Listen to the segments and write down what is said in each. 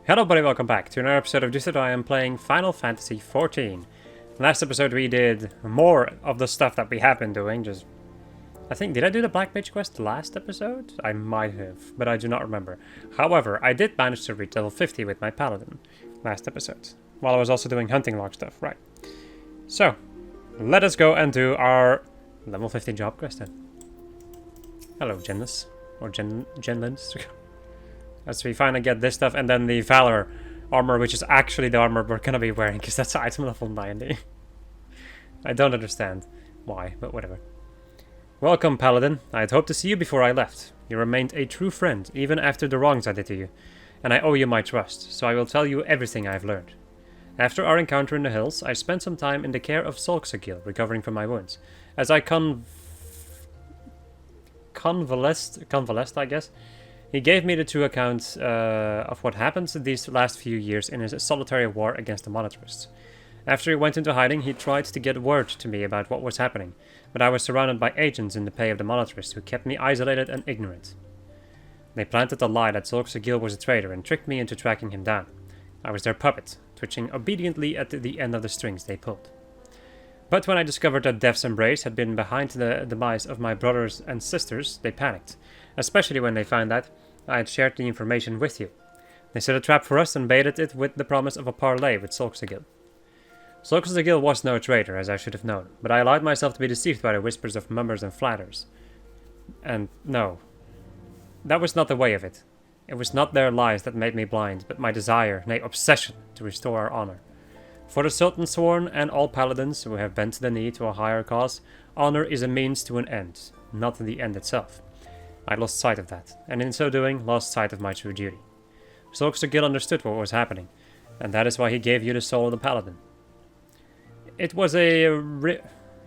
Hello everybody, welcome back to another episode of Just That I am playing Final Fantasy XIV. Last episode we did more of the stuff that we have been doing, I think, did I do the Black Mage quest last episode? I might have, but I do not remember. However, I did manage to reach level 50 with my Paladin last episode, while I was also doing hunting log stuff, right. So, let us go and do our level 50 job quest then. Hello, Genless, or Genlins. As we finally get this stuff, and then the Valor armor, which is actually the armor we're gonna be wearing, because that's item level 90. I don't understand why, but whatever. Welcome, Paladin. I had hoped to see you before I left. You remained a true friend, even after the wrongs I did to you. And I owe you my trust, so I will tell you everything I've learned. After our encounter in the hills, I spent some time in the care of ffXIV, recovering from my wounds. As I convalesced, I guess. He gave me the true account of what happened these last few years in his solitary war against the monetarists. After he went into hiding, he tried to get word to me about what was happening, but I was surrounded by agents in the pay of the monetarists who kept me isolated and ignorant. They planted the lie that ffXIV was a traitor and tricked me into tracking him down. I was their puppet, twitching obediently at the end of the strings they pulled. But when I discovered that Death's Embrace had been behind the demise of my brothers and sisters, they panicked, especially when they found out I had shared the information with you. They set a trap for us and baited it with the promise of a parley with ffXIV. ffXIV was no traitor, as I should have known, but I allowed myself to be deceived by the whispers of mummers and flatters. And no, that was not the way of it. It was not their lies that made me blind, but my desire, nay obsession, to restore our honor. For the Sultan Sworn and all paladins who have bent the knee to a higher cause, honor is a means to an end, not the end itself. I lost sight of that, and in so doing, lost sight of my true duty. ffXIV understood what was happening, and that is why he gave you the soul of the paladin. It was a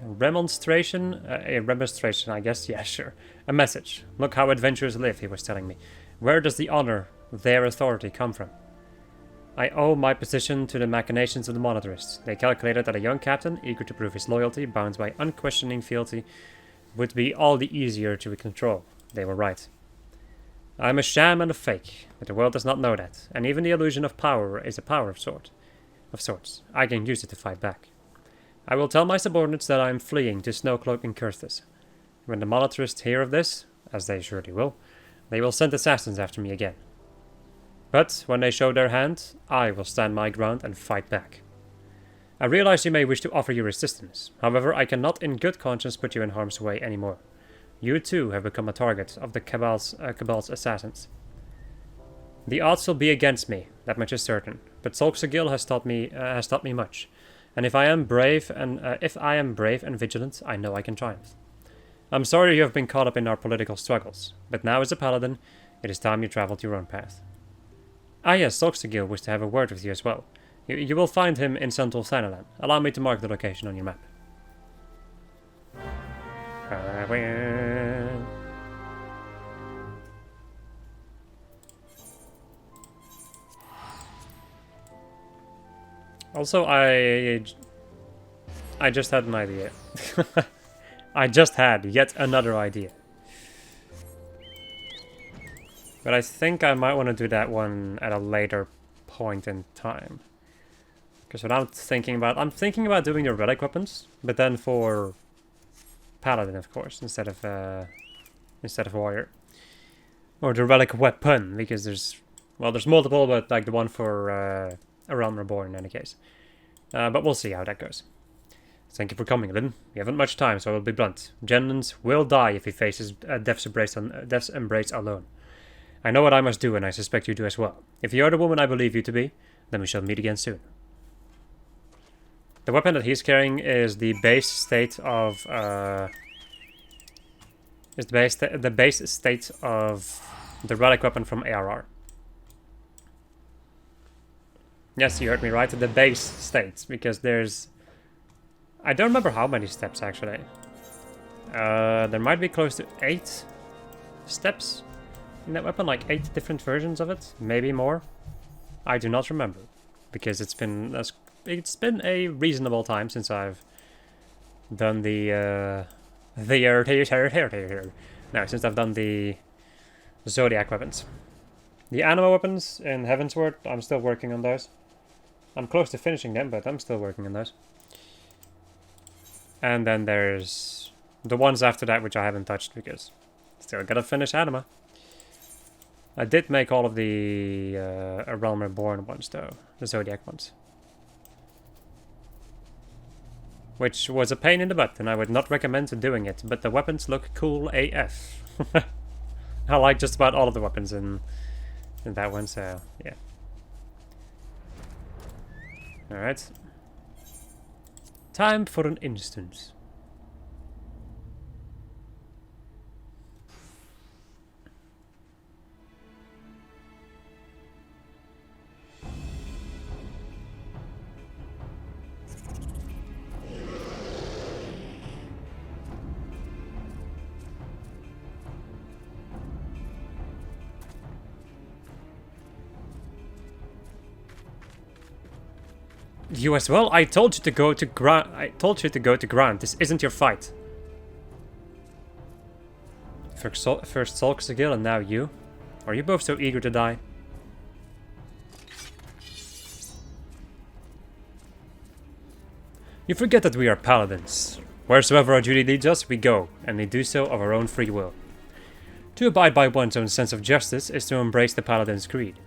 remonstration, I guess, yeah, sure. A message. Look how adventurers live, he was telling me. Where does the honor, their authority, come from? I owe my position to the machinations of the monetarists. They calculated that a young captain, eager to prove his loyalty, bound by unquestioning fealty, would be all the easier to control. They were right. I am a sham and a fake, but the world does not know that, and even the illusion of power is a power of sorts. I can use it to fight back. I will tell my subordinates that I am fleeing to Snowcloak and Curthus. When the monetarists hear of this, as they surely will, they will send assassins after me again. But when they show their hand, I will stand my ground and fight back. I realize you may wish to offer your assistance. However, I cannot in good conscience put you in harm's way anymore. You too have become a target of the Cabal's assassins. The odds will be against me, that much is certain. But ffXIV has taught me much, and if I am brave and vigilant, I know I can triumph. I'm sorry you have been caught up in our political struggles, but now as a paladin, it is time you traveled your own path. Ah yes, ffXIV wishes to have a word with you as well. You will find him in Central Thanalan. Allow me to mark the location on your map. Also, I just had an idea. I just had yet another idea. But I think I might want to do that one at a later point in time. Because what I'm thinking about doing the relic weapons, but then for Paladin, of course, instead of warrior, or the relic weapon, because there's multiple, but like the one for a realm reborn in any case. But we'll see how that goes. Thank you for coming, Lyn. We haven't much time, so I will be blunt. Jennings will die if he faces Death's Embrace alone. I know what I must do, and I suspect you do as well. If you are the woman I believe you to be, then we shall meet again soon. The weapon that he's carrying is the base state of the base state of the relic weapon from ARR. Yes, you heard me right. The base state, because there's, I don't remember how many steps actually. There might be close to 8 steps in that weapon, like 8 different versions of it, maybe more. I do not remember, because it's been a reasonable time since I've done the Zodiac weapons. The anima weapons in Heavensward, I'm still working on those. I'm close to finishing them, but I'm still working on those. And then there's the ones after that, which I haven't touched because still gotta finish anima. I did make all of the A Realm Reborn ones though, the Zodiac ones. Which was a pain in the butt, and I would not recommend doing it, but the weapons look cool AF. I like just about all of the weapons in that one, so yeah. Alright. Time for an instance. You as well? I told you to go to ground. I told you to go to ground. This isn't your fight. First Solkzagil and now you. Are you both so eager to die? You forget that we are paladins. Wheresoever our duty leads us, we go, and we do so of our own free will. To abide by one's own sense of justice is to embrace the paladin's creed.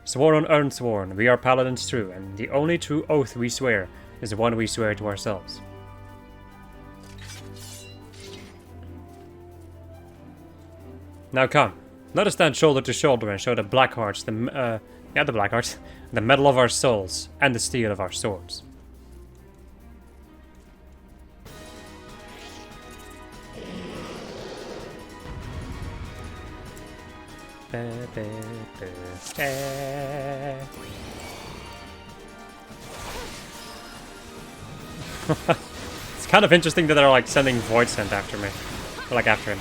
Sworn on unsworn, we are paladins true, and the only true oath we swear is the one we swear to ourselves. Now come, let us stand shoulder to shoulder and show the Blackhearts, the Blackhearts, the metal of our souls and the steel of our swords. It's kind of interesting that they're like sending Void Sent after me. Or like after him.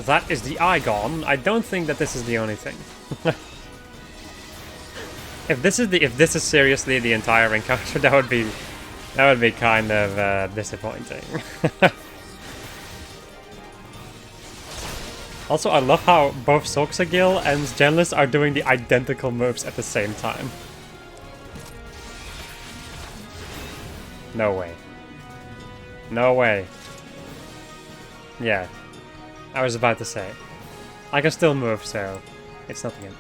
That is the eye gone. I don't think that this is the only thing. If this is seriously the entire encounter, that would be kind of disappointing. Also, I love how both Solkzagil and Genlis are doing the identical moves at the same time. No way. No way. Yeah. I was about to say. I can still move, so it's nothing.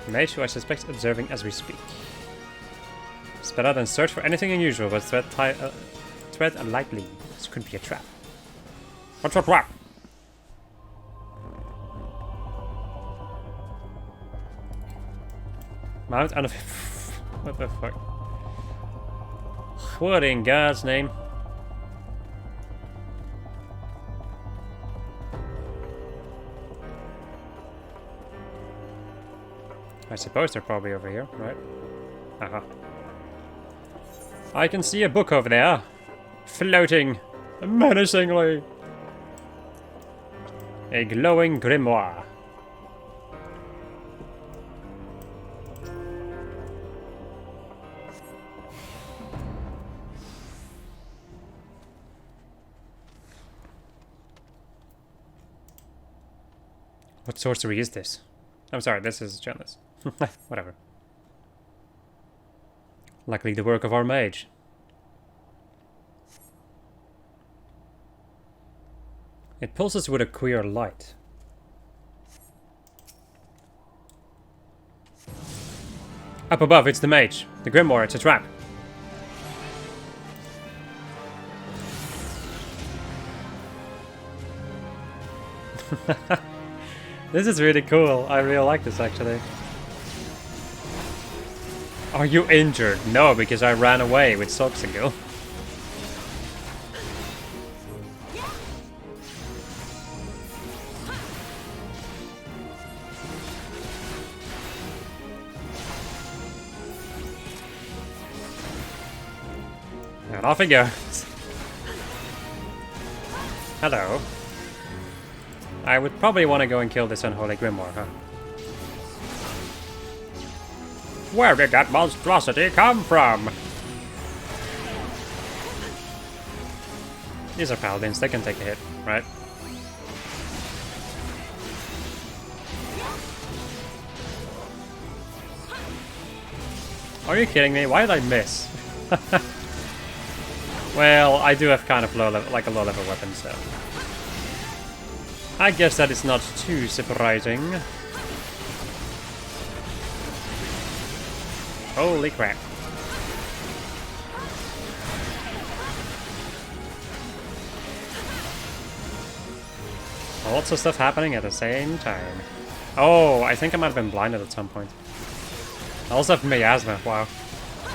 Mage, who I suspect is observing as we speak. Spread out and search for anything unusual, but tread lightly. This could be a trap. What's a trap? Mount and what the fuck? What in God's name? I suppose they're probably over here, right? Aha. I can see a book over there. Floating menacingly. A glowing grimoire. What sorcery is this? I'm sorry, this is Genlis. Whatever. Likely the work of our mage. It pulses with a queer light. Up above, it's the mage. The grimoire, it's a trap. This is really cool. I really like this, actually. Are you injured? No, because I ran away with Solkzagil. And off he goes. Hello. I would probably want to go and kill this unholy grimoire, huh? Where did that monstrosity come from? These are paladins, they can take a hit, right? Are you kidding me? Why did I miss? Well, I do have kind of low level, like a low level weapon, so I guess that is not too surprising. Holy crap. Lots of stuff happening at the same time. Oh, I think I might have been blinded at some point. I also have miasma, wow.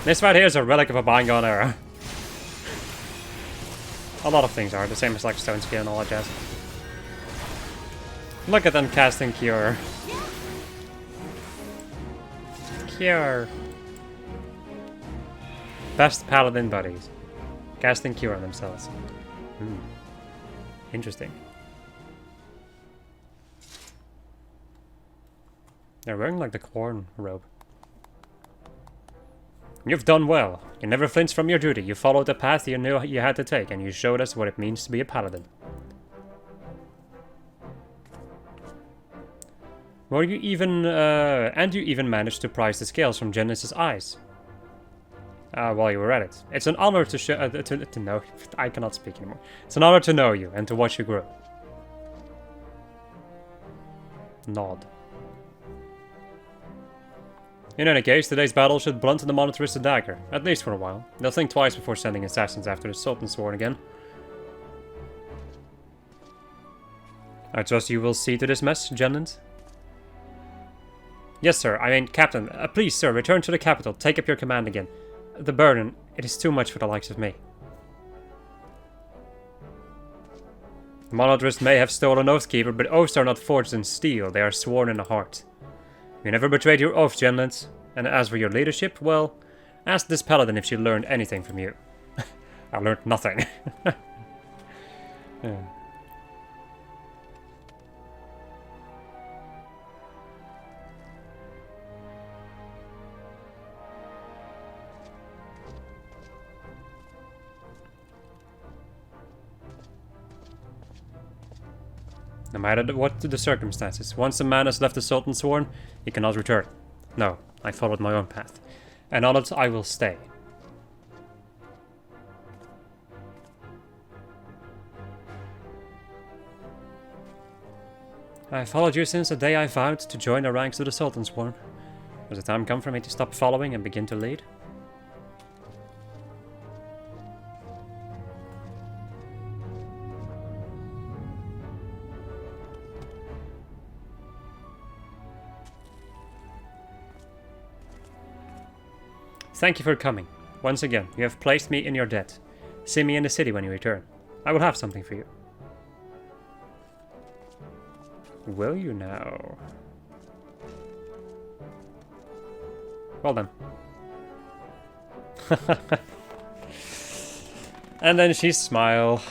This right here is a relic of a bygone era. A lot of things are, the same as like stone skin and all that jazz. Look at them casting Cure. Cure. Best paladin buddies. Casting Cure on themselves. Interesting. They're wearing like the corn robe. You've done well. You never flinched from your duty. You followed the path you knew you had to take, and you showed us what it means to be a paladin. Were you even, and you even managed to prise the scales from Genesis' eyes. While you were at it. It's an honor to show, to know. I cannot speak anymore. It's an honor to know you and to watch you grow. Nod. In any case, today's battle should blunt the monetarist's dagger, at least for a while. They'll think twice before sending assassins after the Sultan's Sworn again. I trust you will see to this mess, Jennings? Yes, sir. I mean, Captain. Please, sir, return to the capital. Take up your command again. The burden, it is too much for the likes of me. The monetarist may have stolen Oathkeeper, but oaths are not forged in steel. They are sworn in the heart. You never betrayed your oath, Genland. And as for your leadership, well, ask this paladin if she learned anything from you. I learned nothing. Yeah. No matter what the circumstances, once a man has left the Sultan's Sworn, he cannot return. No, I followed my own path. And on it I will stay. I followed you since the day I vowed to join the ranks of the Sultan's Sworn. Has the time come for me to stop following and begin to lead? Thank you for coming. Once again, you have placed me in your debt. See me in the city when you return. I will have something for you. Will you now? Well done. And then she smiled.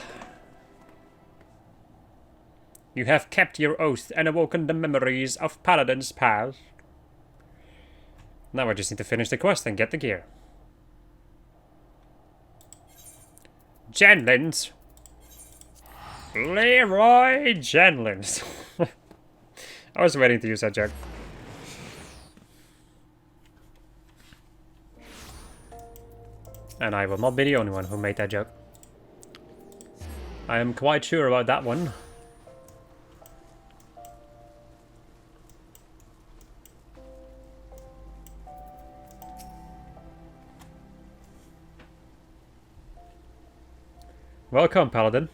You have kept your oath and awoken the memories of paladins past. Now I just need to finish the quest and get the gear. Jenlins! Leroy Jenlins! I was waiting to use that joke. And I will not be the only one who made that joke. I am quite sure about that one. Welcome, Paladin.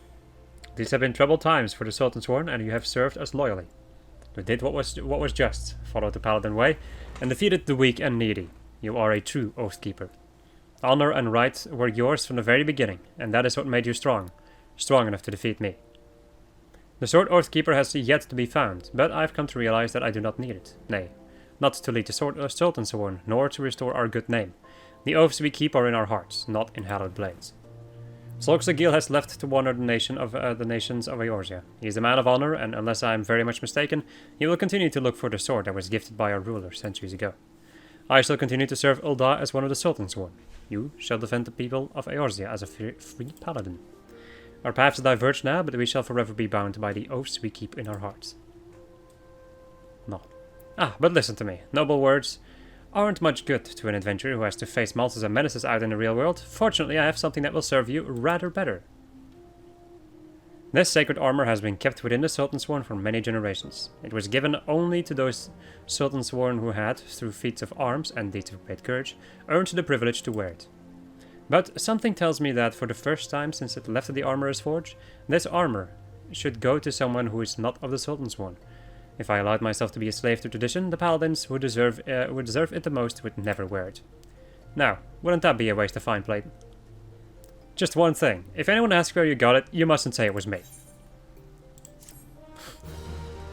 These have been troubled times for the Sultan's Sworn, and you have served us loyally. You did what was just, followed the Paladin way, and defeated the weak and needy. You are a true Oathkeeper. Honor and right were yours from the very beginning, and that is what made you strong. Strong enough to defeat me. The sword Oathkeeper has yet to be found, but I've come to realize that I do not need it. Nay, not to lead the Sultan's Sworn, nor to restore our good name. The oaths we keep are in our hearts, not in hallowed blades. Solxagil has left to wander the nations of Eorzea. He is a man of honor, and unless I am very much mistaken, he will continue to look for the sword that was gifted by our ruler centuries ago. I shall continue to serve Ul'dah as one of the Sultan's sworn. You shall defend the people of Eorzea as a free paladin. Our paths diverge now, but we shall forever be bound by the oaths we keep in our hearts. No. But listen to me. Noble words aren't much good to an adventurer who has to face monsters and menaces out in the real world. Fortunately, I have something that will serve you rather better. This sacred armor has been kept within the Sultan's Sworn for many generations. It was given only to those Sultan's Sworn who had, through feats of arms and deeds of great courage, earned the privilege to wear it. But something tells me that for the first time since it left the armorer's forge, this armor should go to someone who is not of the Sultan's Sworn. If I allowed myself to be a slave to tradition, the paladins who deserve it the most would never wear it. Now, wouldn't that be a waste of fine plate? Just one thing. If anyone asks where you got it, you mustn't say it was me.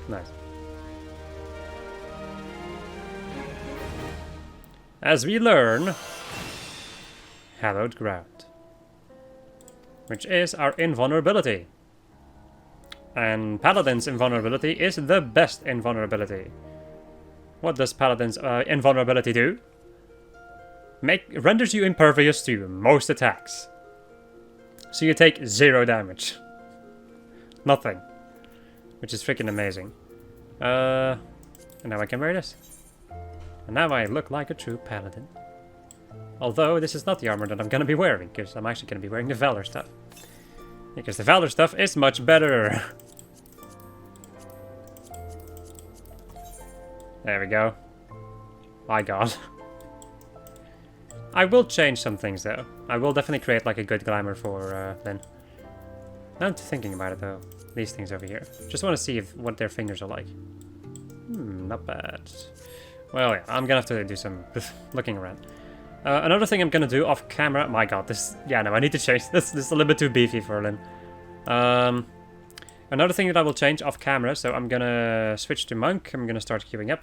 Nice. As we learn, hallowed ground, which is our invulnerability. And Paladin's invulnerability is the best invulnerability. What does Paladin's invulnerability do? Renders you impervious to most attacks. So you take 0 damage. Nothing. Which is freaking amazing. And now I can wear this. And now I look like a true Paladin. Although this is not the armor that I'm gonna be wearing, because I'm actually gonna be wearing the Valor stuff. Because the Valor stuff is much better. There we go. My god. I will change some things though. I will definitely create like a good glamour for Lyn. Now I'm thinking about it though. These things over here. Just want to see what their fingers are like. Not bad. Well, yeah, I'm gonna have to do some looking around. Another thing I'm gonna do off camera. My god, this. Yeah, no, I need to change this. This is a little bit too beefy for Lyn. Another thing that I will change off camera. So I'm gonna switch to monk. I'm gonna start queuing up.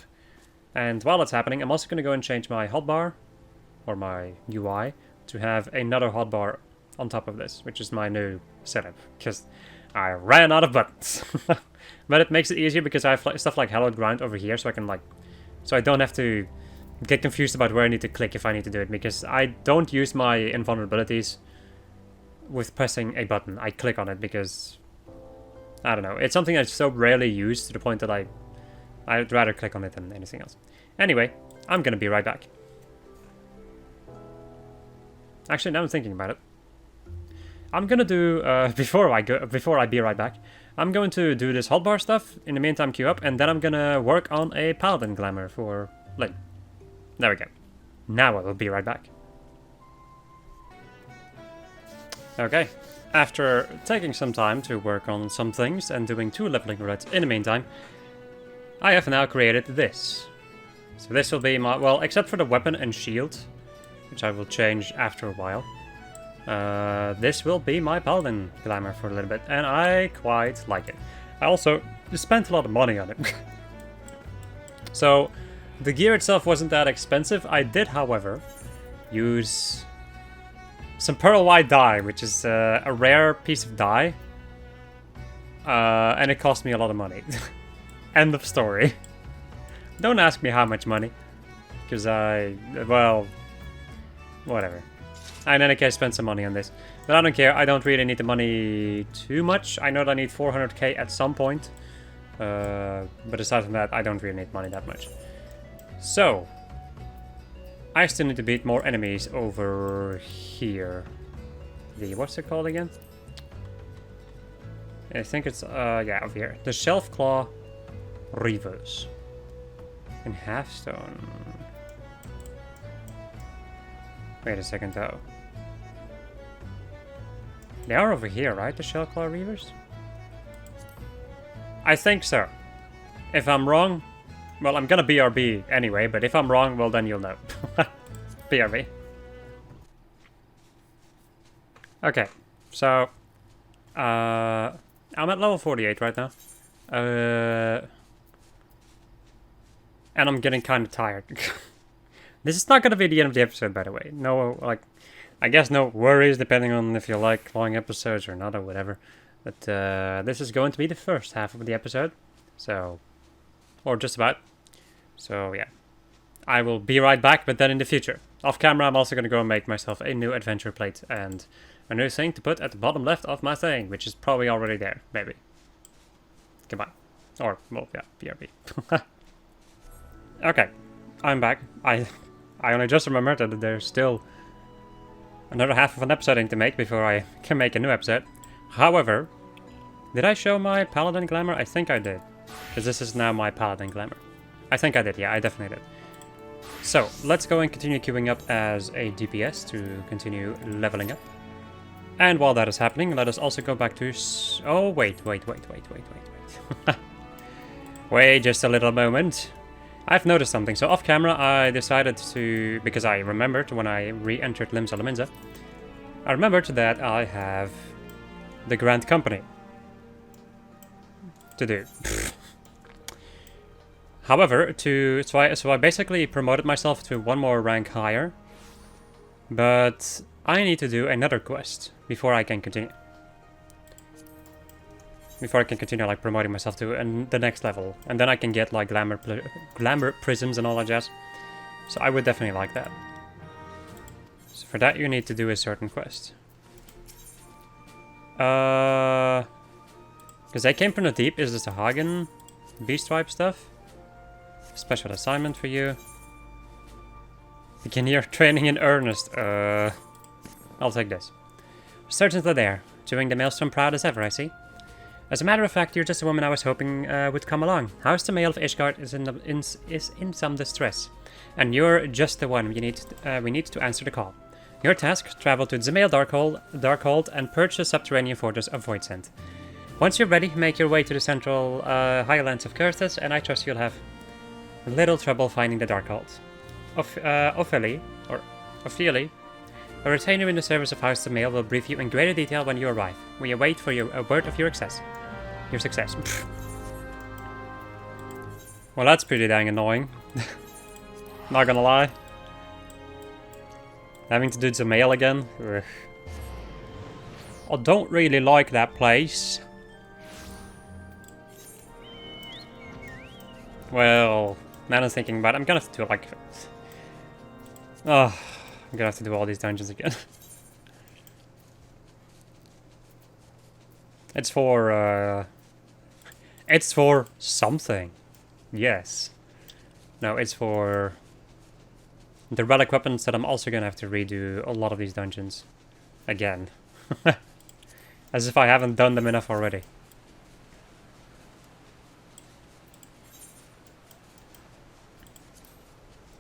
And while that's happening, I'm also gonna go and change my hotbar, or my UI, to have another hotbar on top of this, which is my new setup. Because I ran out of buttons. But it makes it easier because I have stuff like hallowed ground over here, so I can like, so I don't have to get confused about where I need to click if I need to do it, because I don't use my invulnerabilities with pressing a button. I click on it because, I don't know, it's something that's so rarely used to the point that I'd rather click on it than anything else. Anyway, I'm gonna be right back. Actually, now I'm thinking about it. I'm gonna do, before I be right back, I'm going to do this hotbar stuff, in the meantime queue up, and then I'm gonna work on a paladin glamour for Lyn. There we go. Now I will be right back. Okay, after taking some time to work on some things and doing 2 leveling routes in the meantime, I have now created this. So this will be my, well, except for the weapon and shield, which I will change after a while. This will be my paladin glamour for a little bit, and I quite like it. I also spent a lot of money on it. So, the gear itself wasn't that expensive. I did, however, use some pearl white dye, which is a rare piece of dye. And it cost me a lot of money. End of story. Don't ask me how much money. Because well, whatever. I, in any case, spent some money on this. But I don't care. I don't really need the money too much. I know that I need 400k at some point. But aside from that, I don't really need money that much. So, I still need to beat more enemies over here. The, what's it called again? I think it's, yeah, over here. The Shelf Claw Reavers. In Halfstone. Wait a second though. They are over here, right? The Shellclaw Reavers? I think so. If I'm wrong, well, I'm gonna BRB anyway, but if I'm wrong, well then you'll know. BRB. Okay, so I'm at level 48 right now. And I'm getting kind of tired. This is not going to be the end of the episode, by the way. No, like, I guess no worries, depending on if you like long episodes or not, or whatever. But this is going to be the first half of the episode. So, or just about. So, yeah. I will be right back, but then in the future. Off camera, I'm also going to go and make myself a new adventure plate and a new thing to put at the bottom left of my thing, which is probably already there, maybe. Goodbye. Or, well, yeah, BRB. Okay, I'm back. I only just remembered that there's still another half of an episode to make before I can make a new episode. However, did I show my Paladin Glamour? I think I did. Because this is now my Paladin Glamour. I think I did, yeah, I definitely did. So, let's go and continue queuing up as a DPS to continue leveling up. And while that is happening, let us also go back to... Oh, wait. Wait just a little moment. I've noticed something. So off camera, I decided to... Because I remembered when I re-entered Limsa Lominsa, I remembered that I have the Grand Company to do. However, so I basically promoted myself to one more rank higher, but I need to do another quest before I can continue. Before I can continue like promoting myself to the next level, and then I can get like glamour prisms and all that jazz. So I would definitely like that. So for that you need to do a certain quest. Because I came from the deep. Is this a Hagen beast type stuff? Special assignment for you. Begin your training in earnest. I'll take this. Certainly there, chewing the maelstrom proud as ever, I see. As a matter of fact, you're just a woman I was hoping would come along. House the Mail of Ishgard is in some distress, and you're just the one we need to answer the call. Your task: travel to Zemail Darkhold and purge the subterranean fortress of Voidsent. Once you're ready, make your way to the central highlands of Kurthus, and I trust you'll have little trouble finding the Darkhold. Ophelia, a retainer in the service of House the Mail, will brief you in greater detail when you arrive. We await for a word of your success. Well, that's pretty dang annoying. Not gonna lie. Having to do the mail again. Ugh. I don't really like that place. Well, now I'm thinking about it, I'm gonna have to do like... Oh, I'm gonna have to do all these dungeons again. It's for something. Yes. No, it's for the relic weapons that I'm also gonna have to redo a lot of these dungeons again. As if I haven't done them enough already.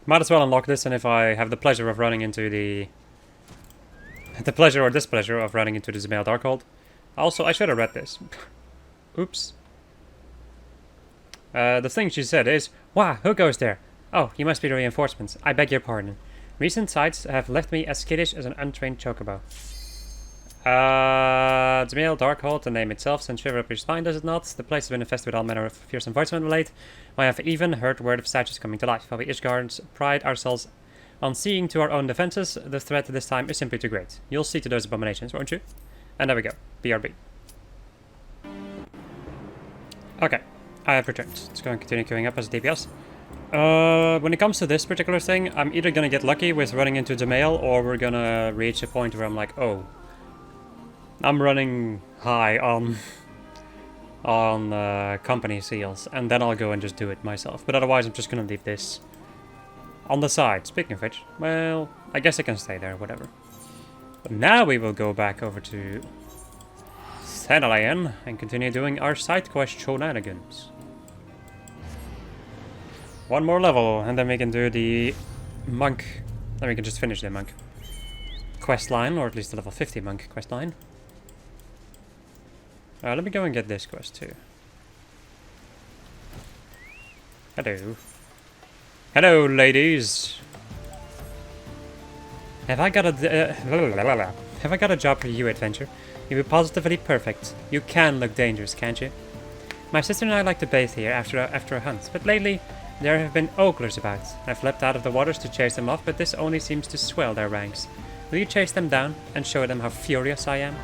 Might as well unlock this, and if I have the pleasure of running into the pleasure or displeasure of running into the Zemail Darkhold. Also, I should have read this. Oops. The thing she said is, "Wow, who goes there? Oh, you must be the reinforcements. I beg your pardon. Recent sights have left me as skittish as an untrained chocobo." Zemail Darkhold, the name itself, sends shiver up your spine, does it not? The place has been infested with all manner of fearsome voidsmen of late. I have even heard word of statues coming to life. While we Ishgards pride ourselves on seeing to our own defenses, the threat this time is simply too great. You'll see to those abominations, won't you? And there we go. BRB. Okay. I have returned. Let's go and continue queuing up as DPS. When it comes to this particular thing, I'm either gonna get lucky with running into the mail, or we're gonna reach a point where I'm like, oh, I'm running high on company seals, and then I'll go and just do it myself. But otherwise, I'm just gonna leave this on the side. Speaking of which, well, I guess I can stay there, whatever. But now we will go back over to Thanalayan and continue doing our side quest shenanigans. One more level, and then we can do the monk. Then we can just finish the monk quest line, or at least the level 50 monk quest line. Let me go and get this quest too. Hello. Hello, ladies. Have I got a job for you, adventure? You'll be positively perfect. You can look dangerous, can't you? My sister and I like to bathe here after a hunt, but lately There have been oglers about. I've leapt out of the waters to chase them off, but this only seems to swell their ranks. Will you chase them down and show them how furious I am?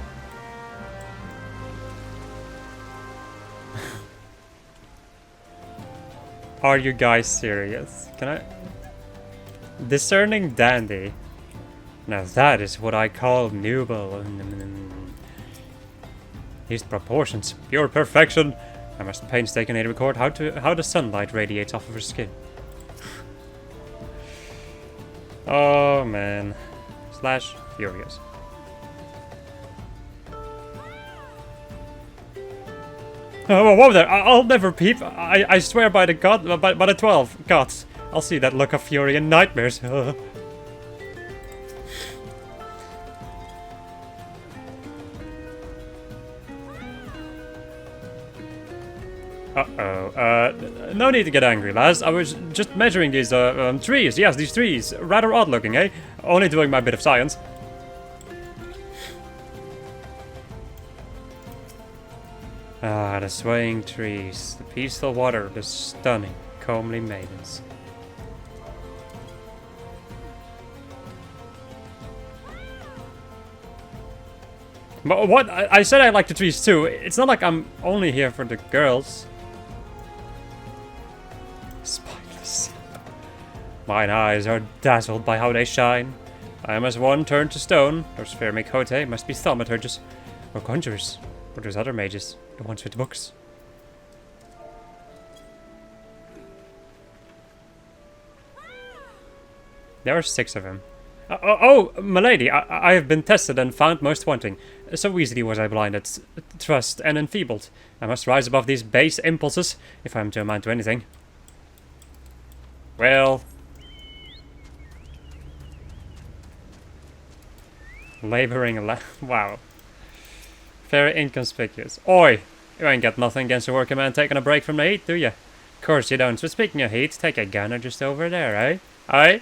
Are you guys serious? Can I... Discerning dandy. Now that is what I call noble. His proportions, pure perfection. I must painstakingly record how the sunlight radiates off of her skin. Oh man. Slash furious. Oh, whoa there! I'll never peep. I swear by the god, by the 12 gods. I'll see that look of fury in nightmares. Uh-oh. No need to get angry, lads. I was just measuring these trees. Yes, these trees. Rather odd looking, eh? Only doing my bit of science. Ah, the swaying trees, the peaceful water, the stunning, comely maidens. But what? I said I like the trees too. It's not like I'm only here for the girls. Spineless. Mine eyes are dazzled by how they shine. I am as one turned to stone. Those fair Mikote must be thaumaturges or conjurers, or those other mages. The ones with books. There are 6 of them. Oh, milady, I have been tested and found most wanting. So easily was I blinded, thrust, and enfeebled. I must rise above these base impulses if I am to amount to anything. Well... Laboring wow. Very inconspicuous. Oi! You ain't got nothing against a working man taking a break from the heat, do you? Course you don't. But speaking of heat, take a gunner just over there, eh? Aye?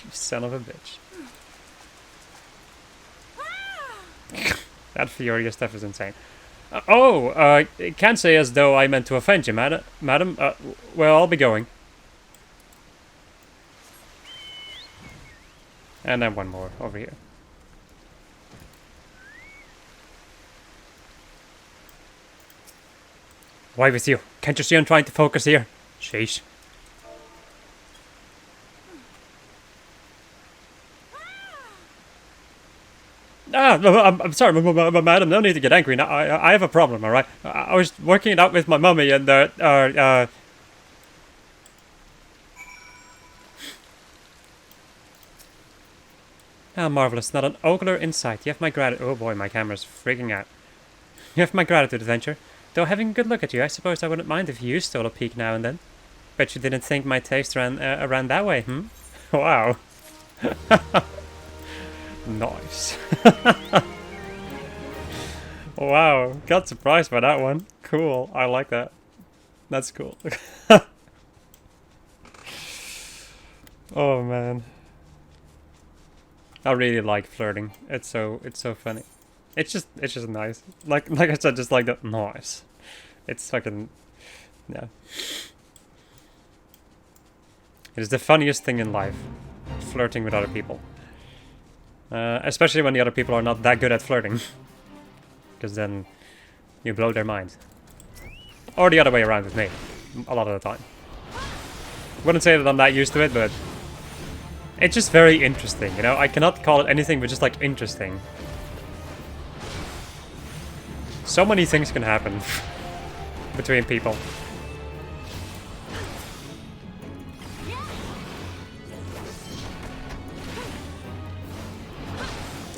You son of a bitch. That furious stuff is insane. Can't say as though I meant to offend you, madam. Well, I'll be going. And then one more over here. Why with you? Can't you see I'm trying to focus here? Sheesh. I'm sorry, madam. No need to get angry. Now, I have a problem, alright? I was working it out with my mummy and, Ah, marvelous. Not an ogler in sight. You have my gratitude. Oh boy, my camera's freaking out. You have my gratitude, adventure. Though having a good look at you, I suppose I wouldn't mind if you stole a peek now and then. Bet you didn't think my taste ran that way, hmm? Wow. Nice. Wow, got surprised by that one. Cool, I like that. That's cool. Oh man. I really like flirting. It's so funny. It's just nice. Like I said, just like that. Nice. It's fucking, yeah. It is the funniest thing in life, flirting with other people. Especially when the other people are not that good at flirting, because then you blow their mind. Or the other way around with me, a lot of the time. Wouldn't say that I'm that used to it, but it's just very interesting. You know, I cannot call it anything but just like interesting. So many things can happen between people.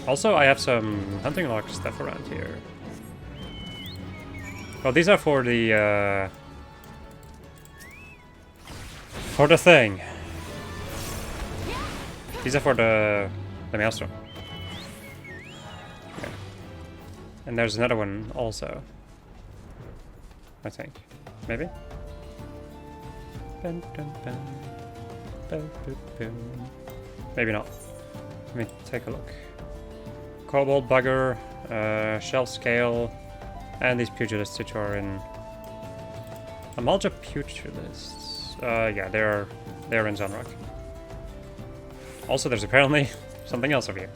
Also, I have some hunting log stuff around here. Well, these are for the thing. These are for the maelstrom. Okay. And there's another one also. I think. Maybe? Bum, bum, bum. Bum, bum, bum. Maybe not. Let me take a look. Cobalt bugger, shell scale, and these pugilists which are in Amalja pugilists. Yeah, they're in Sunrock. Also, there's apparently something else over here.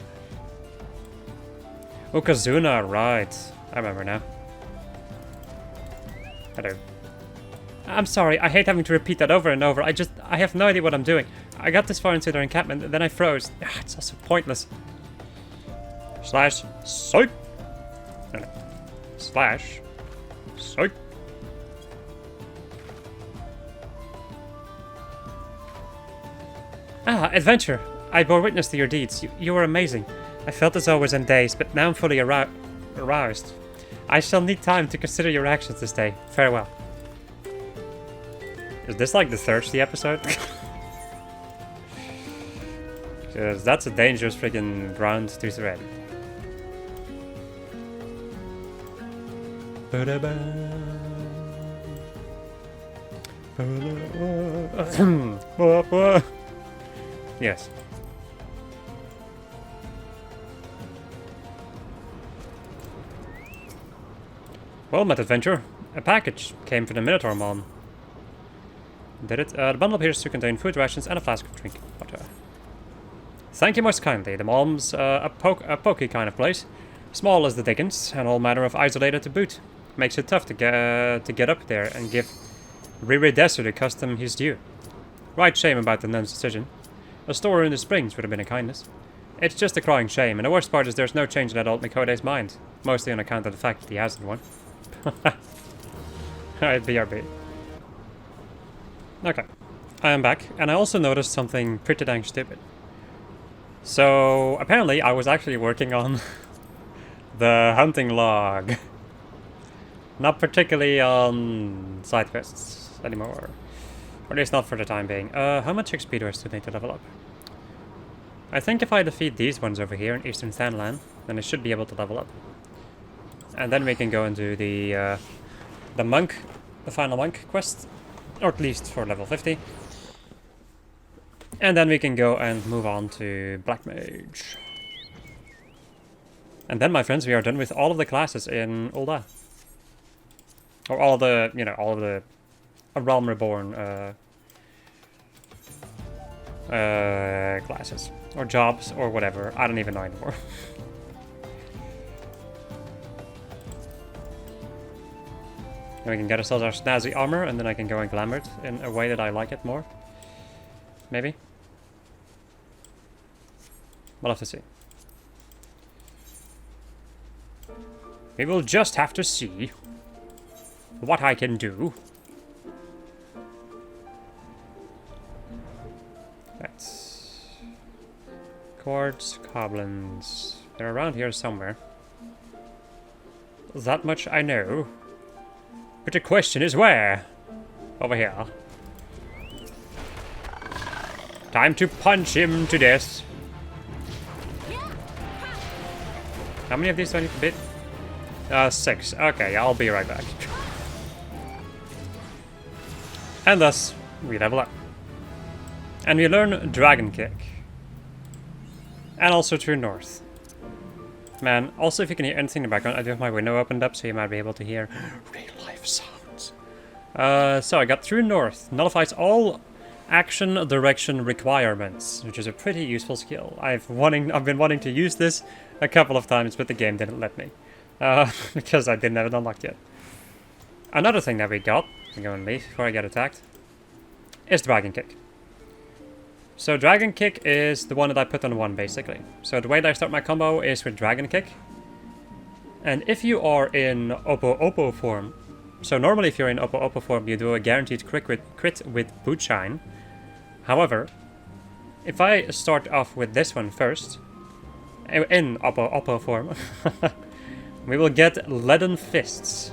Okazuna, right. I remember now. Hello. I'm sorry, I hate having to repeat that over and over. I have no idea what I'm doing. I got this far into their encampment, and then I froze. It's also pointless. Slash, psych! No. Slash, psych! Ah, adventure! I bore witness to your deeds. You were amazing. I felt as though I was in daze, but now I'm fully aroused. I shall need time to consider your actions this day. Farewell. Is this like the thirsty episode? Because that's a dangerous freaking ground to thread. Yes. Well met, adventure. A package came from the Minotaur Mom. Did it? The bundle appears to contain food rations and a flask of drinking water. Thank you most kindly. The Mom's a pokey kind of place. Small as the dickens, and all manner of isolated to boot. Makes it tough to get up there and give Riri Desert the custom he's due. Right shame about the nun's decision. A store in the Springs would have been a kindness. It's just a crying shame, and the worst part is there's no change in adult Mikode's mind. Mostly on account of the fact that he hasn't one. Alright, BRB. Okay, I am back, and I also noticed something pretty dang stupid. So, apparently I was actually working on the hunting log. Not particularly on side quests anymore. Or at least not for the time being. How much XP do I still need to level up? I think if I defeat these ones over here in Eastern Sandland, then I should be able to level up. And then we can go and do the monk, the final monk quest. Or at least for level 50. And then we can go and move on to Black Mage. And then, my friends, we are done with all of the classes in Ul'dah. Or all of the, you know, all of the Realm Reborn classes. Or jobs, or whatever. I don't even know anymore. And we can get ourselves our snazzy armor, and then I can go and glamour it in a way that I like it more. Maybe. We'll have to see. We will just have to see what I can do. That's Quartz Goblins. They're around here somewhere. That much I know. But the question is where? Over here. Time to punch him to death. How many of these do I need to beat? 6. Okay, I'll be right back. And thus, we level up. And we learn Dragon Kick. And also True North. Man, also if you can hear anything in the background, I do have my window opened up, so you might be able to hear real life sounds. So I got True North. Nullifies all action direction requirements, which is a pretty useful skill. I've been wanting to use this a couple of times, but the game didn't let me. Because I didn't have it unlocked yet. Another thing that we got, I'm going to leave before I get attacked, is Dragon Kick. So Dragon Kick is the one that I put on 1, basically. So the way that I start my combo is with Dragon Kick. And if you are in Oppo form, so normally if you're in Oppo form, you do a guaranteed crit with Boot Shine. However, if I start off with this one first, in Oppo form, we will get Leaden Fists.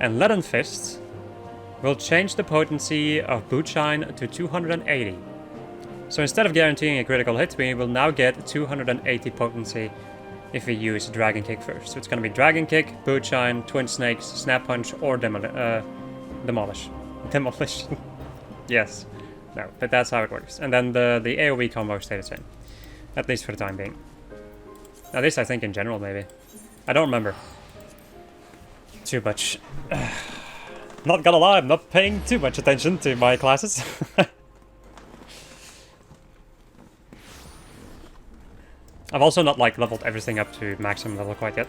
And Leaden Fists will change the potency of Boot Shine to 280. So instead of guaranteeing a critical hit, we will now get 280 potency if we use Dragon Kick first. So it's going to be Dragon Kick, Boot Shine, Twin Snakes, Snap Punch, or Demolish. Demolition. Yes. No, but that's how it works. And then the AoE combo stay the same. At least for the time being. At least I think in general, maybe. I don't remember too much. Not gonna lie, I'm not paying too much attention to my classes. I've also not like leveled everything up to maximum level quite yet.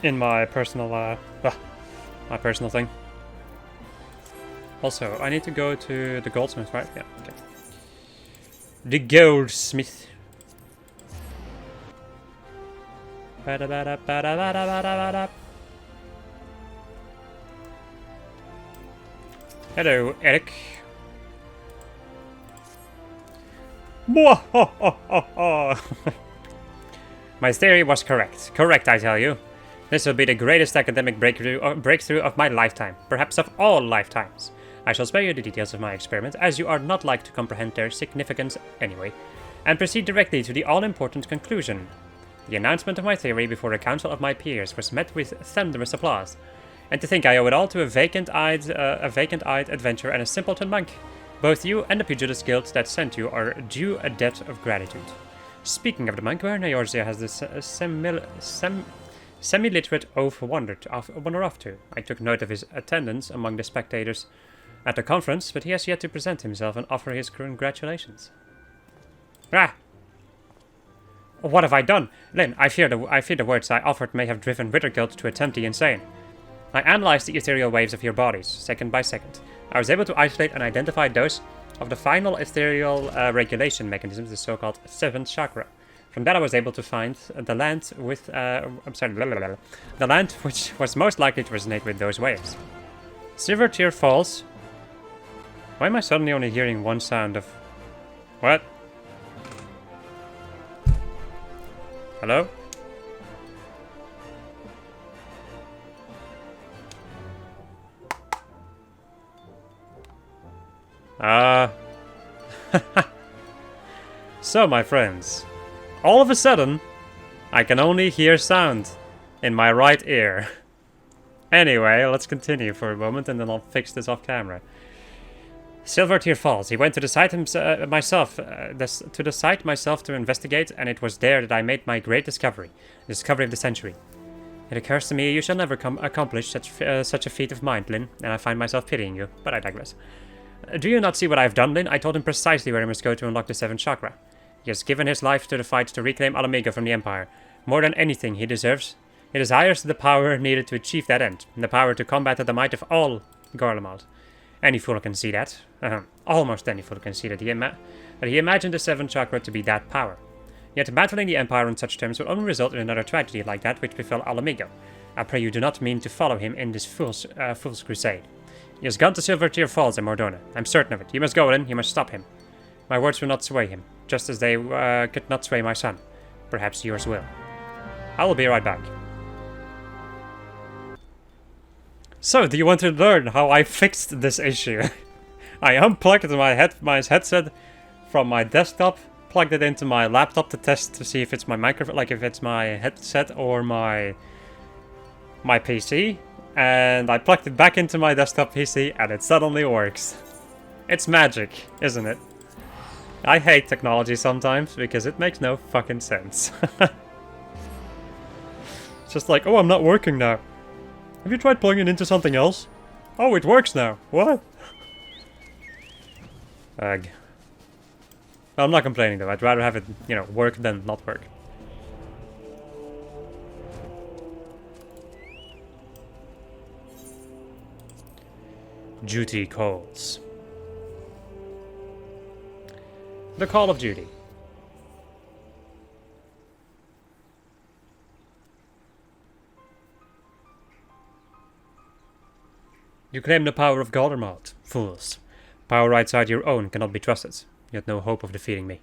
In my personal thing. Also, I need to go to the goldsmith, right? Yeah, okay. The goldsmith. Hello, Eric. My theory was correct. Correct, I tell you. This will be the greatest academic breakthrough of my lifetime. Perhaps of all lifetimes. I shall spare you the details of my experiment, as you are not like to comprehend their significance anyway, and proceed directly to the all-important conclusion. The announcement of my theory before a council of my peers was met with thunderous applause. And to think I owe it all to a vacant-eyed adventurer and a simpleton monk. Both you and the Pugilist Guild that sent you are due a debt of gratitude. Speaking of the monk, where Neorzia has this semi-literate oaf wander off to. I took note of his attendance among the spectators at the conference, but he has yet to present himself and offer his congratulations. Ah! What have I done? Lyn, I fear the words I offered may have driven Withergild to attempt the insane. I analyzed the ethereal waves of your bodies, second by second. I was able to isolate and identify those of the final ethereal regulation mechanisms, the so-called 7th chakra. From that I was able to find the land with, the land which was most likely to resonate with those waves. Silvertear Falls. Why am I suddenly only hearing one sound of... What? Hello? So, my friends, all of a sudden, I can only hear sound in my right ear. Anyway, let's continue for a moment and then I'll fix this off camera. Silvertear Falls. He went to the site myself to investigate, and it was there that I made my great discovery. The discovery of the century. It occurs to me you shall never accomplish such a feat of mind, Lyn, and I find myself pitying you, but I digress. Do you not see what I have done, Lyn? I told him precisely where he must go to unlock the 7th chakra. He has given his life to the fight to reclaim Alamega from the Empire. More than anything he desires the power needed to achieve that end, and the power to combat the might of all Garlemald. Any fool can see that. Almost any fool can see that he imagined the 7th chakra to be that power. Yet battling the Empire on such terms would only result in another tragedy like that which befell Alamego. I pray you do not mean to follow him in this fool's crusade. He has gone to Silvertear Falls in Mordona. I'm certain of it. You must go in, you must stop him. My words will not sway him, just as they could not sway my son. Perhaps yours will. I will be right back. So, do you want to learn how I fixed this issue? I unplugged my headset from my desktop, plugged it into my laptop to test to see if it's my microphone, like if it's my headset or my PC, and I plugged it back into my desktop PC and it suddenly works. It's magic, isn't it? I hate technology sometimes because it makes no fucking sense. It's just like, oh, I'm not working now. Have you tried plugging it into something else? Oh, it works now. What? Ugh. I'm not complaining though. I'd rather have it, work than not work. Duty calls. The Call of Duty. You claim the power of Garlemald, fools. Power outside your own cannot be trusted. You had no hope of defeating me.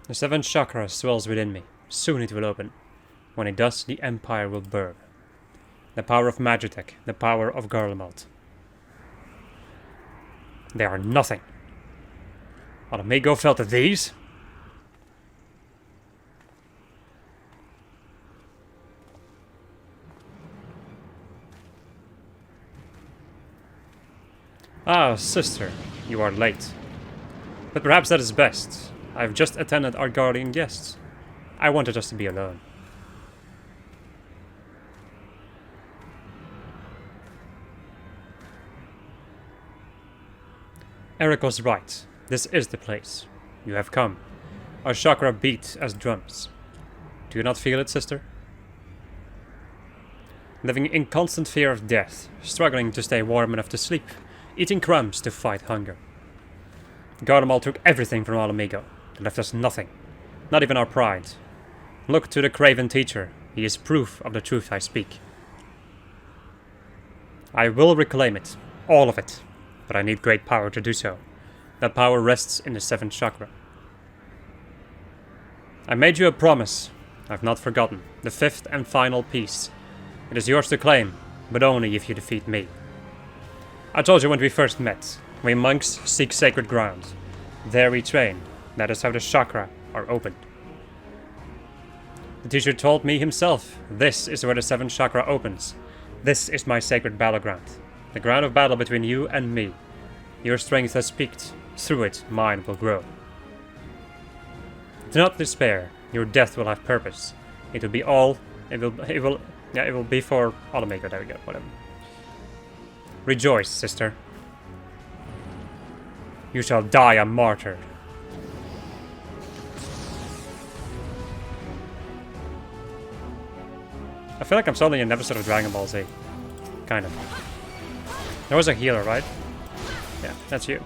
The 7th chakra swells within me. Soon it will open. When it does, the Empire will burn. The power of Magitech, the power of Garlemald. They are nothing. Alamego felt at these. Ah, sister, you are late. But perhaps that is best. I have just attended our guardian guests. I wanted us to be alone. Eric was right. This is the place. You have come. Our chakra beat as drums. Do you not feel it, sister? Living in constant fear of death, struggling to stay warm enough to sleep, eating crumbs to fight hunger. Gardemal took everything from Alamigo. They left us nothing. Not even our pride. Look to the craven teacher. He is proof of the truth I speak. I will reclaim it. All of it. But I need great power to do so. That power rests in the 7th chakra. I made you a promise. I've not forgotten. The 5th and final piece. It is yours to claim, but only if you defeat me. I told you when we first met. We monks seek sacred ground. There we train. That is how the chakra are opened. The teacher told me himself, this is where the 7th chakra opens. This is my sacred battleground. The ground of battle between you and me. Your strength has peaked. Through it, mine will grow. Do not despair. Your death will have purpose. It will be all. It will be for Alamigo. There we go. Whatever. Rejoice, sister. You shall die a martyr. I feel like I'm suddenly in an episode of Dragon Ball Z. Kind of. There was a healer, right? Yeah, that's you.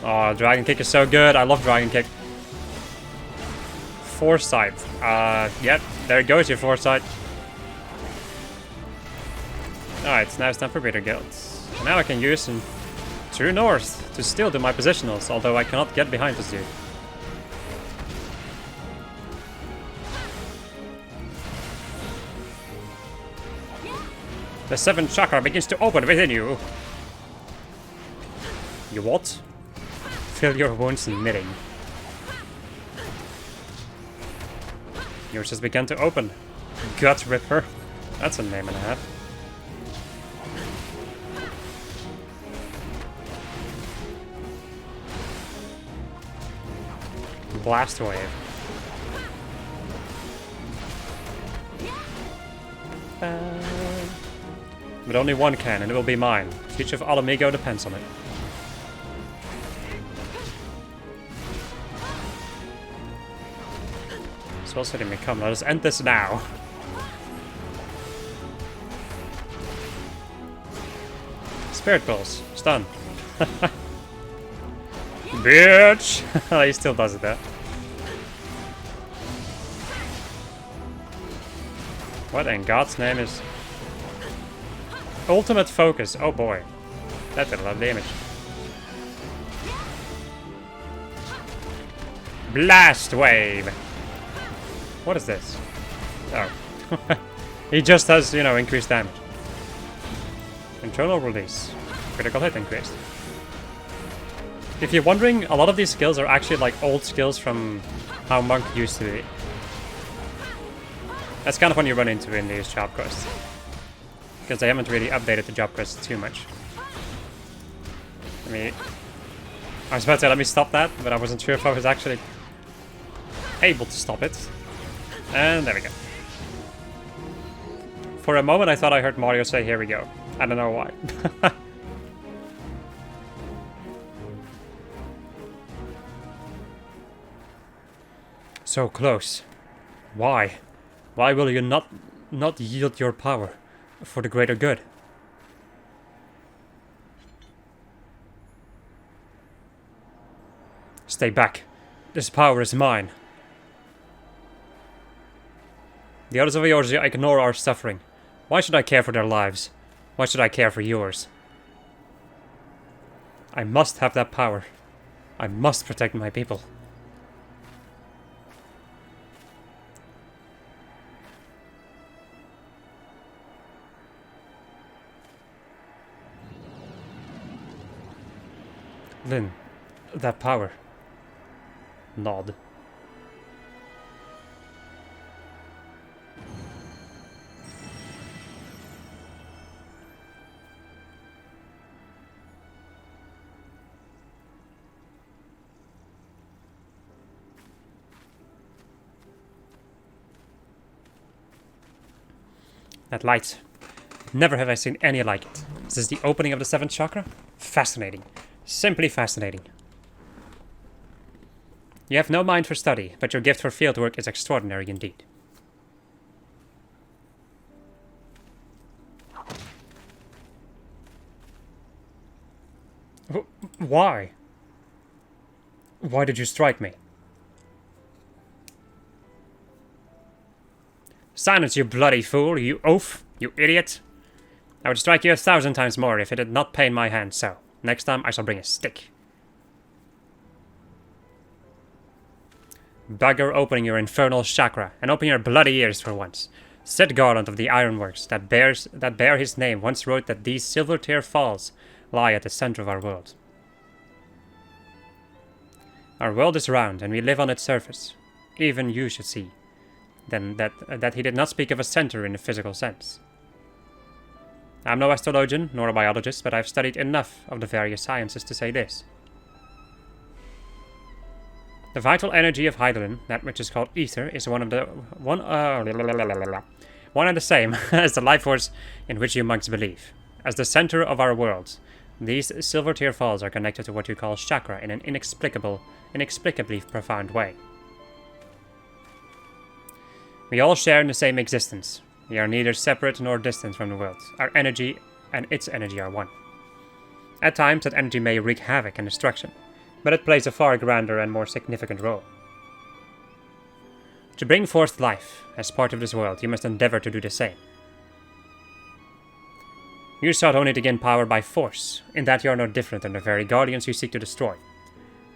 Oh, Dragon Kick is so good. I love Dragon Kick. Foresight. Yep, there goes your foresight. Alright, now it's time for Bitter Guilds. Now I can use some True North to still do my positionals, although I cannot get behind this dude. The 7th chakra begins to open within you. You what? Fill your wounds in knitting. Yours has begun to open. Gut Ripper. That's a name and a half. Blast Wave. But only one can, and it will be mine. The future of Alamigo depends on it. Spell's hitting me. Come, let us end this now. Spirit Pulse. Stun. Bitch! He still does it there. What in God's name is... Ultimate Focus. Oh boy. That did a lot of damage. Blast Wave! What is this? Oh. He just has, you know, increased damage. Internal Release. Critical hit increased. If you're wondering, a lot of these skills are actually like old skills from how Monk used to be. That's kind of when you run into in these job quests. Because they haven't really updated the job quests too much. I was about to say, let me stop that, but I wasn't sure if I was actually able to stop it. And there we go. For a moment I thought I heard Mario say, here we go. I don't know why. So close. Why? Why will you not yield your power for the greater good? Stay back. This power is mine. The others of Eorzea ignore our suffering. Why should I care for their lives? Why should I care for yours? I must have that power. I must protect my people. Lyn, that power. Nod. That light. Never have I seen any like it. Is this the opening of the 7th chakra? Fascinating. Simply fascinating. You have no mind for study, but your gift for fieldwork is extraordinary indeed. Why? Why did you strike me? Silence, you bloody fool, you oaf, you idiot. I would strike you 1,000 times more if it did not pain my hand so. Next time I shall bring a stick. Bugger, opening your infernal chakra, and open your bloody ears for once. Sid Garland of the Ironworks, that bear his name, once wrote that these Silvertear Falls lie at the center of our world. Our world is round, and we live on its surface. Even you should see then that he did not speak of a center in a physical sense. I am no astrologian, nor a biologist, but I have studied enough of the various sciences to say this. The vital energy of hydrogen, that which is called ether, is one and the same as the life force in which you monks believe. As the center of our world, these Silvertear Falls are connected to what you call chakra in an inexplicably profound way. We all share in the same existence. We are neither separate nor distant from the world. Our energy and its energy are one. At times, that energy may wreak havoc and destruction, but it plays a far grander and more significant role. To bring forth life as part of this world, you must endeavor to do the same. You sought only to gain power by force, in that you are no different than the very guardians you seek to destroy.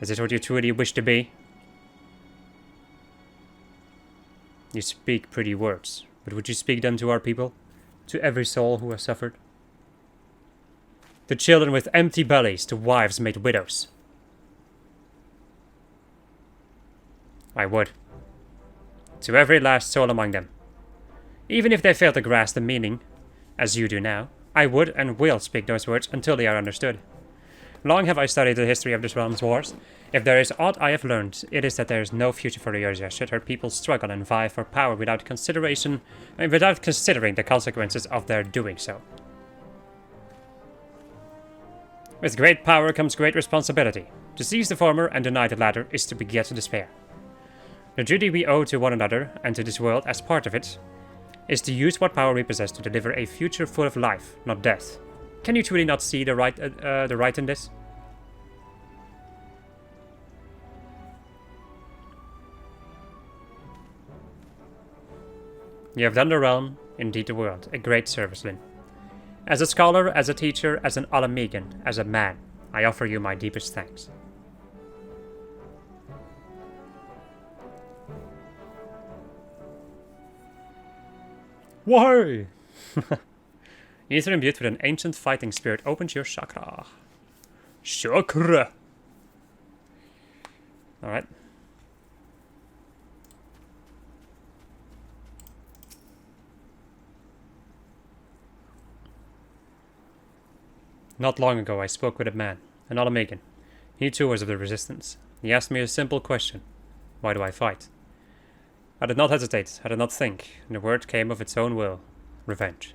Is this what you truly wish to be? You speak pretty words, but would you speak them to our people? To every soul who has suffered? To children with empty bellies, to wives made widows? I would. To every last soul among them. Even if they fail to grasp the meaning, as you do now, I would and will speak those words until they are understood. Long have I studied the history of this realm's wars. If there is aught I have learned, it is that there is no future for Eorzea should her people struggle and vie for power without considering the consequences of their doing so. With great power comes great responsibility. To seize the former and deny the latter is to beget despair. The duty we owe to one another, and to this world as part of it, is to use what power we possess to deliver a future full of life, not death. Can you truly not see the right in this? You have done the realm, indeed the world, a great service, Lyn. As a scholar, as a teacher, as an Alamegan, as a man, I offer you my deepest thanks. Why? Ether imbued with an ancient fighting spirit opens your chakra. Chakra! Alright. Not long ago I spoke with a man, an Alamegan. He too was of the resistance. He asked me a simple question. Why do I fight? I did not hesitate, I did not think, and the word came of its own will. Revenge.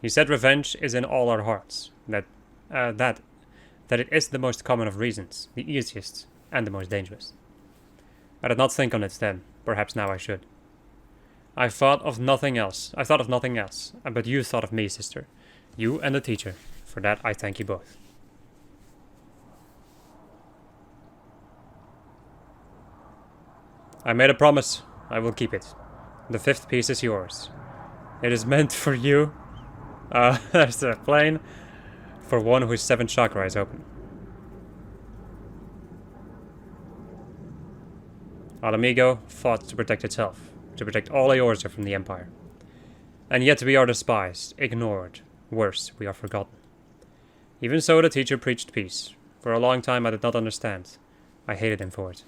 He said revenge is in all our hearts, that it is the most common of reasons, the easiest, and the most dangerous. I did not think on it then, perhaps now I should. I thought of nothing else, but you thought of me, sister. You and the teacher. For that I thank you both. I made a promise. I will keep it. The 5th piece is yours. It is meant for you. There's a plane. For one whose 7th chakra is open. Alamigo fought to protect itself. To protect all Eorzea from the Empire. And yet we are despised, ignored. Worse, we are forgotten. Even so, the teacher preached peace. For a long time I did not understand. I hated him for it.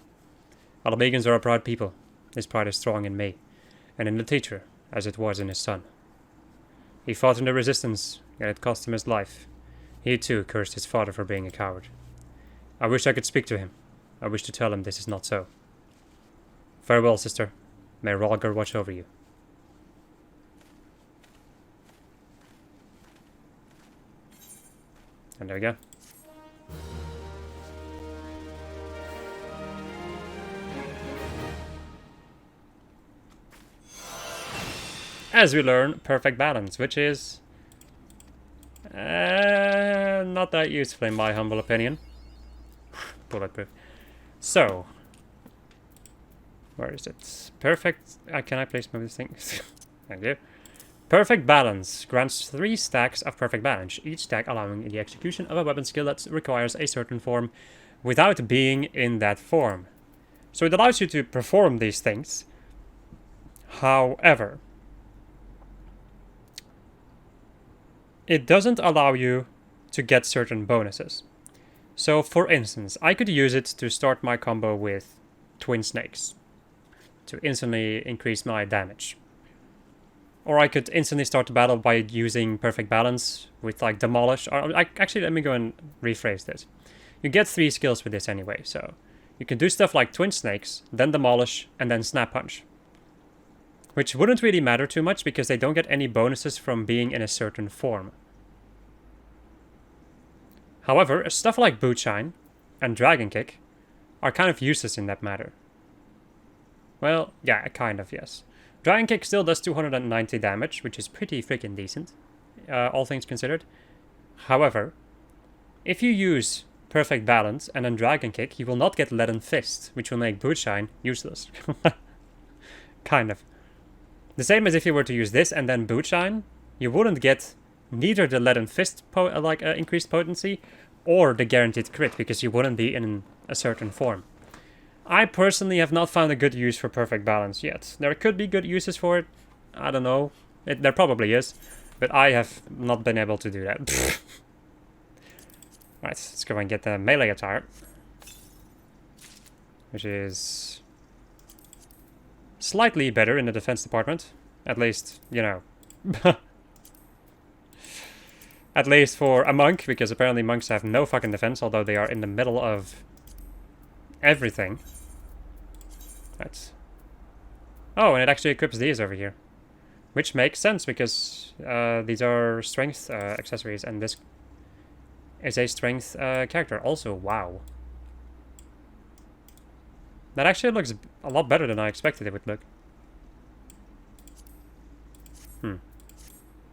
Alamegans are a proud people. His pride is strong in me, and in the teacher, as it was in his son. He fought in the resistance, and it cost him his life. He too cursed his father for being a coward. I wish I could speak to him. I wish to tell him this is not so. Farewell, sister. May Rhalgr watch over you. And there we go. As we learn, perfect balance, which is not that useful in my humble opinion. Bulletproof. So, where is it? Perfect. Can I please move this thing? Thank you. Perfect balance grants 3 stacks of perfect balance, each stack allowing the execution of a weapon skill that requires a certain form without being in that form. So it allows you to perform these things. However, it doesn't allow you to get certain bonuses. So for instance, I could use it to start my combo with Twin Snakes to instantly increase my damage. Or I could instantly start the battle by using Perfect Balance with like Demolish. Or actually, let me go and rephrase this. You get 3 skills with this anyway, so you can do stuff like Twin Snakes, then Demolish, and then Snap Punch. Which wouldn't really matter too much because they don't get any bonuses from being in a certain form. However, stuff like Boot Shine and Dragon Kick are kind of useless in that matter. Well, yeah, kind of, yes. Dragon Kick still does 290 damage, which is pretty freaking decent, all things considered. However, if you use Perfect Balance and then Dragon Kick, you will not get Leaden Fist, which will make Boot Shine useless. Kind of. The same as if you were to use this and then Boot Shine, you wouldn't get neither the Leaden Fist increased potency or the guaranteed crit, because you wouldn't be in a certain form. I personally have not found a good use for Perfect Balance yet. There could be good uses for it. I don't know. There probably is. But I have not been able to do that. Right, let's go and get the melee attire. Which is slightly better in the defense department. At least, you know. At least for a monk, because apparently monks have no fucking defense, although they are in the middle of everything. Right. Oh, and it actually equips these over here. Which makes sense, because these are strength accessories, and this is a strength character. Also, wow. That actually looks a lot better than I expected it would look.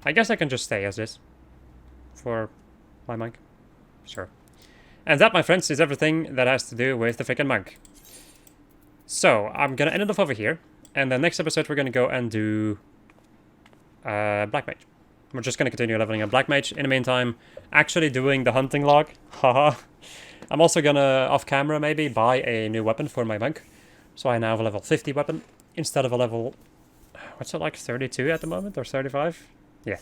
I guess I can just stay as this. For my monk. Sure. And that, my friends, is everything that has to do with the freaking monk. So, I'm gonna end it off over here. And the next episode we're gonna go and do Black Mage. We're just gonna continue leveling up Black Mage. In the meantime, actually doing the hunting log. Haha. I'm also gonna, off camera maybe, buy a new weapon for my monk. So I now have a level 50 weapon instead of a level... What's it like, 32 at the moment? Or 35? Yeah.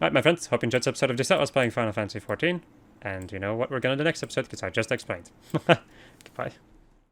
Alright, my friends, hope you enjoyed this episode of Just That was playing Final Fantasy XIV. And you know what we're gonna do next episode, because I just explained. Goodbye.